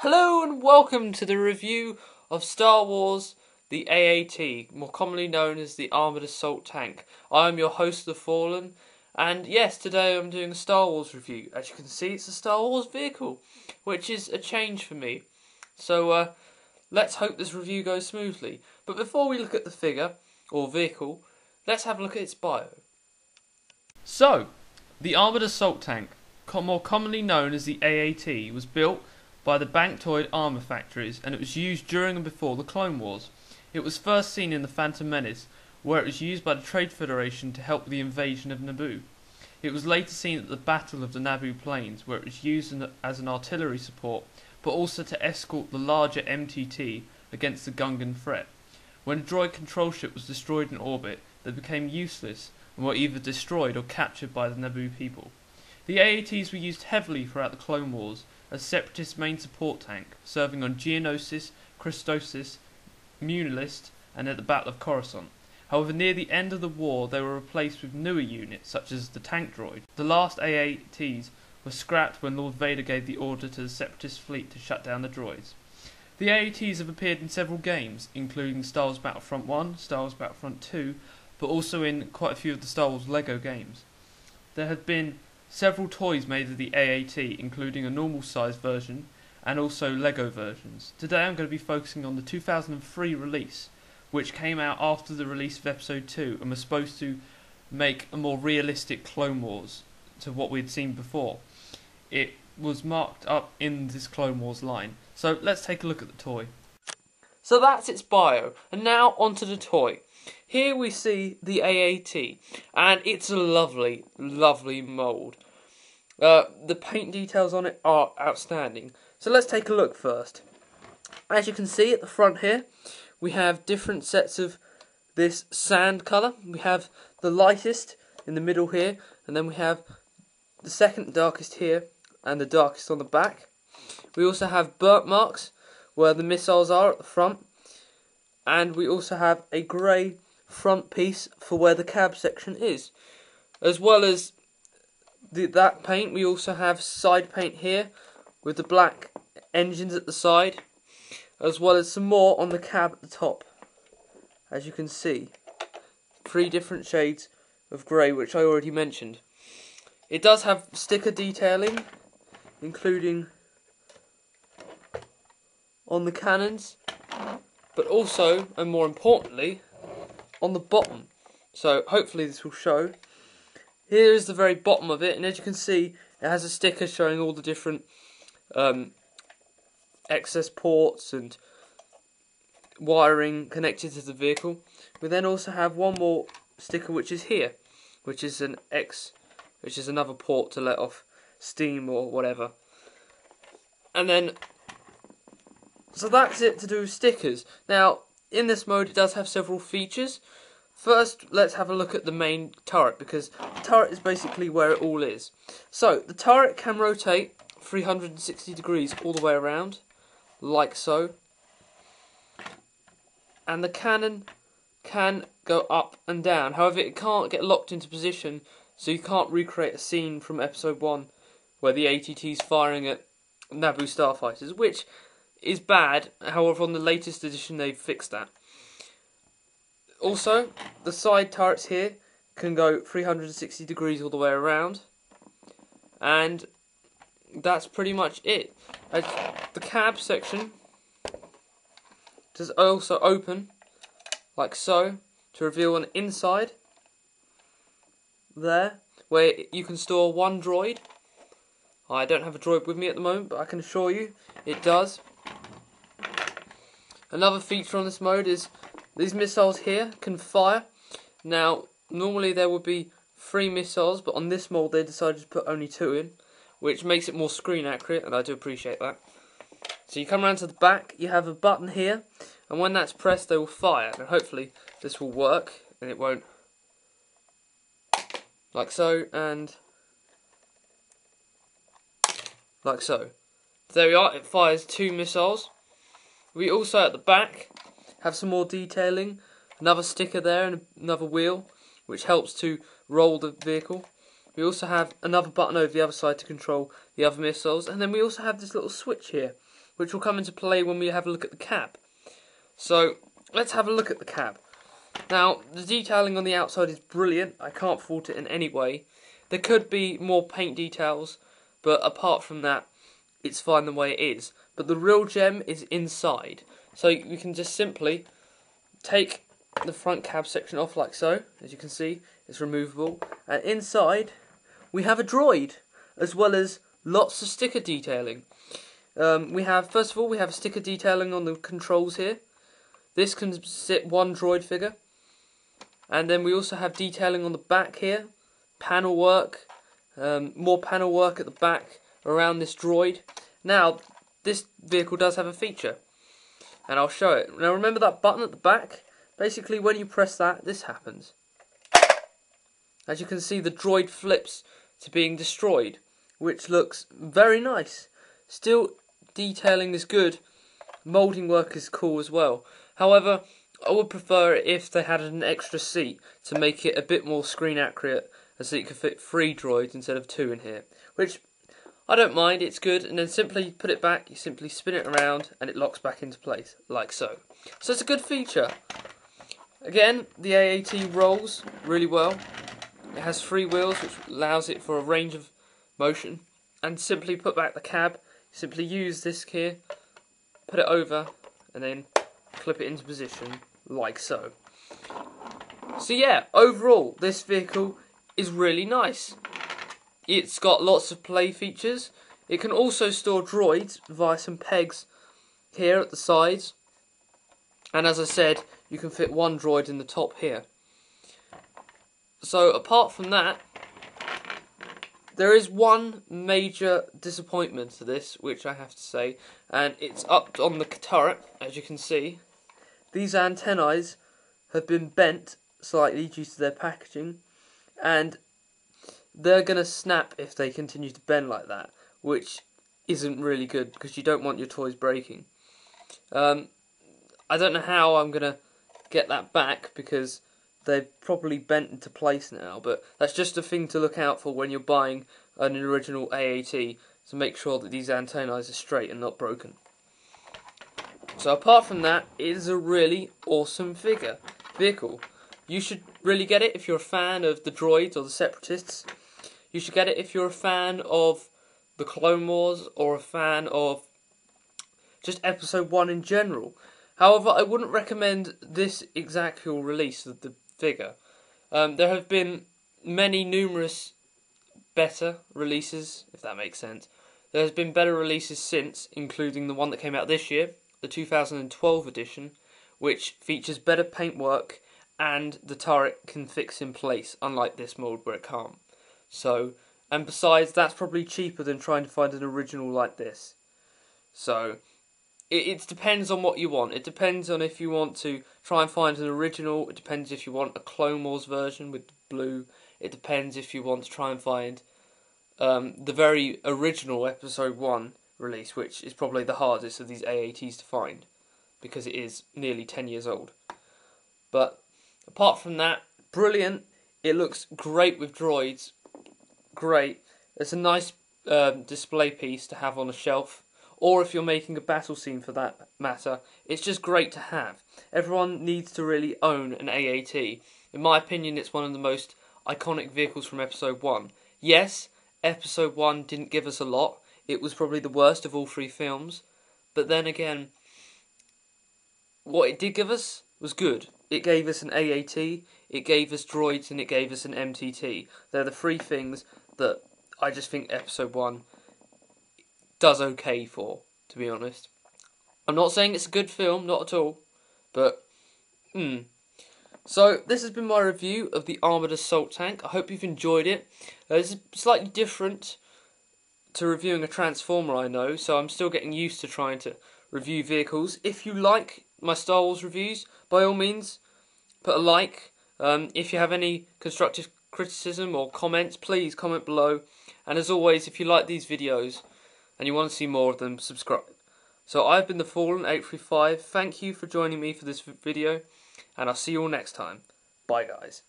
Hello and welcome to the review of Star Wars the AAT, more commonly known as the Armoured Assault Tank. I am your host, The Fallen, and yes, today I'm doing a Star Wars review. As you can see, it's a Star Wars vehicle, which is a change for me. So let's hope this review goes smoothly. But before we look at the figure, or vehicle, let's have a look at its bio. So, the Armoured Assault Tank, more commonly known as the AAT, was built by the Banktoid armour factories, and it was used during and before the Clone Wars. It was first seen in The Phantom Menace, where it was used by the Trade Federation to help the invasion of Naboo. It was later seen at the Battle of the Naboo Plains, where it was used as an artillery support, but also to escort the larger MTT against the Gungan threat. When a droid control ship was destroyed in orbit, they became useless and were either destroyed or captured by the Naboo people. The AATs were used heavily throughout the Clone Wars as Separatist main support tank, serving on Geonosis, Christosis, Munilist, and at the Battle of Coruscant. However, near the end of the war, they were replaced with newer units, such as the tank droid. The last AATs were scrapped when Lord Vader gave the order to the Separatist fleet to shut down the droids. The AATs have appeared in several games, including Star Wars Battlefront 1, Star Wars Battlefront 2, but also in quite a few of the Star Wars LEGO games. There have been several toys made of the AAT, including a normal size version and also LEGO versions. Today I'm going to be focusing on the 2003 release, which came out after the release of Episode 2 and was supposed to make a more realistic Clone Wars to what we'd seen before. It was marked up in this Clone Wars line. So let's take a look at the toy. So that's its bio, and now onto the toy. Here we see the AAT, and it's a lovely, lovely mould. The paint details on it are outstanding. So let's take a look first. As you can see at the front here, we have different sets of this sand colour. We have the lightest in the middle here, and then we have the second darkest here, and the darkest on the back. We also have burnt marks where the missiles are at the front, and we also have a grey front piece for where the cab section is. As well as that paint, we also have side paint here with the black engines at the side, as well as some more on the cab at the top. As you can see, 3 different shades of grey, which I already mentioned. It does have sticker detailing, including on the cannons, but also, and more importantly, on the bottom. So hopefully this will show. Here is the very bottom of it, and as you can see, it has a sticker showing all the different excess ports and wiring connected to the vehicle. We then also have one more sticker, which is here, which is another port to let off steam or whatever. And then, so that's it to do with stickers. Now, in this mode, it does have several features. First, let's have a look at the main turret, because the turret is basically where it all is. So, the turret can rotate 360 degrees all the way around, like so. And the cannon can go up and down. However, it can't get locked into position, so you can't recreate a scene from Episode 1 where the ATT is firing at Naboo starfighters, which is bad. However, on the latest edition, they've fixed that. Also, the side turrets here can go 360 degrees all the way around, and that's pretty much it. The cab section does also open, like so, to reveal an inside there, where you can store one droid. I don't have a droid with me at the moment, but I can assure you it does. Another feature on this mode is these missiles here can fire. Now, normally there would be 3 missiles, but on this mold they decided to put only 2 in, which makes it more screen accurate, and I do appreciate that. So you come around to the back, you have a button here, and when that's pressed they will fire. And hopefully this will work, and it won't. Like so, and like so. There we are, it fires 2 missiles. We also at the back have some more detailing, another sticker there and another wheel, which helps to roll the vehicle. We also have another button over the other side to control the other missiles, and then we also have this little switch here, which will come into play when we have a look at the cab. So, let's have a look at the cab. Now, the detailing on the outside is brilliant. I can't fault it in any way. There could be more paint details, but apart from that, it's fine the way it is. But the real gem is inside. So you can just simply take the front cab section off like so. As you can see, it's removable. And inside, we have a droid, as well as lots of sticker detailing. First of all, we have sticker detailing on the controls here. This can sit one droid figure. And then we also have detailing on the back here. Panel work. More panel work at the back around this droid. Now, this vehicle does have a feature, and I'll show it. Now remember that button at the back? Basically when you press that, this happens. As you can see, the droid flips to being destroyed, which looks very nice. Still, detailing is good, moulding work is cool as well. However, I would prefer it if they had an extra seat to make it a bit more screen accurate, as so you could fit 3 droids instead of 2 in here, which I don't mind, it's good. And then simply put it back, you simply spin it around and it locks back into place, like so. So it's a good feature. Again, the AAT rolls really well. It has 3 wheels, which allows it for a range of motion. And simply put back the cab, simply use this here, put it over, and then clip it into position, like so. So yeah, overall, this vehicle is really nice. It's got lots of play features. It can also store droids via some pegs here at the sides. And as I said, you can fit 1 droid in the top here. So apart from that, there is one major disappointment to this, which I have to say, and it's up on the turret, as you can see. These antennae have been bent slightly due to their packaging, and they're going to snap if they continue to bend like that, which isn't really good because you don't want your toys breaking. I don't know how I'm going to get that back because they've probably bent into place now, but that's just a thing to look out for when you're buying an original AAT, to make sure that these antennae are straight and not broken. So apart from that, it is a really awesome vehicle. You should really get it if you're a fan of the droids or the separatists. You should get it if you're a fan of the Clone Wars or a fan of just Episode 1 in general. However, I wouldn't recommend this exact release of the figure. There have been numerous better releases, if that makes sense. There's been better releases since, including the one that came out this year, the 2012 edition, which features better paintwork and the turret can fix in place, unlike this mould where it can't. So, and besides, that's probably cheaper than trying to find an original like this. So, it depends on what you want. It depends on if you want to try and find an original. It depends if you want a Clone Wars version with blue. It depends if you want to try and find the very original Episode 1 release, which is probably the hardest of these AATs to find, because it is nearly 10 years old. But apart from that, brilliant. It looks great with droids. Great. It's a nice display piece to have on a shelf, or if you're making a battle scene for that matter, it's just great to have. Everyone needs to really own an AAT. In my opinion, it's one of the most iconic vehicles from Episode 1. Yes, Episode 1 didn't give us a lot. It was probably the worst of all 3 films. But then again, what it did give us was good. It gave us an AAT, it gave us droids, and it gave us an MTT. They're the 3 things that I just think Episode 1 does okay for, to be honest. I'm not saying it's a good film, not at all, but, So, this has been my review of the Armoured Assault Tank. I hope you've enjoyed it. It's slightly different to reviewing a Transformer, I know, so I'm still getting used to trying to review vehicles. If you like my Star Wars reviews, by all means, put a like. If you have any constructive criticism or comments, please comment below. And as always, if you like these videos and you want to see more of them, subscribe. So I've been the Fallen 835. Thank you for joining me for this video, and I'll see you all next time. Bye, guys.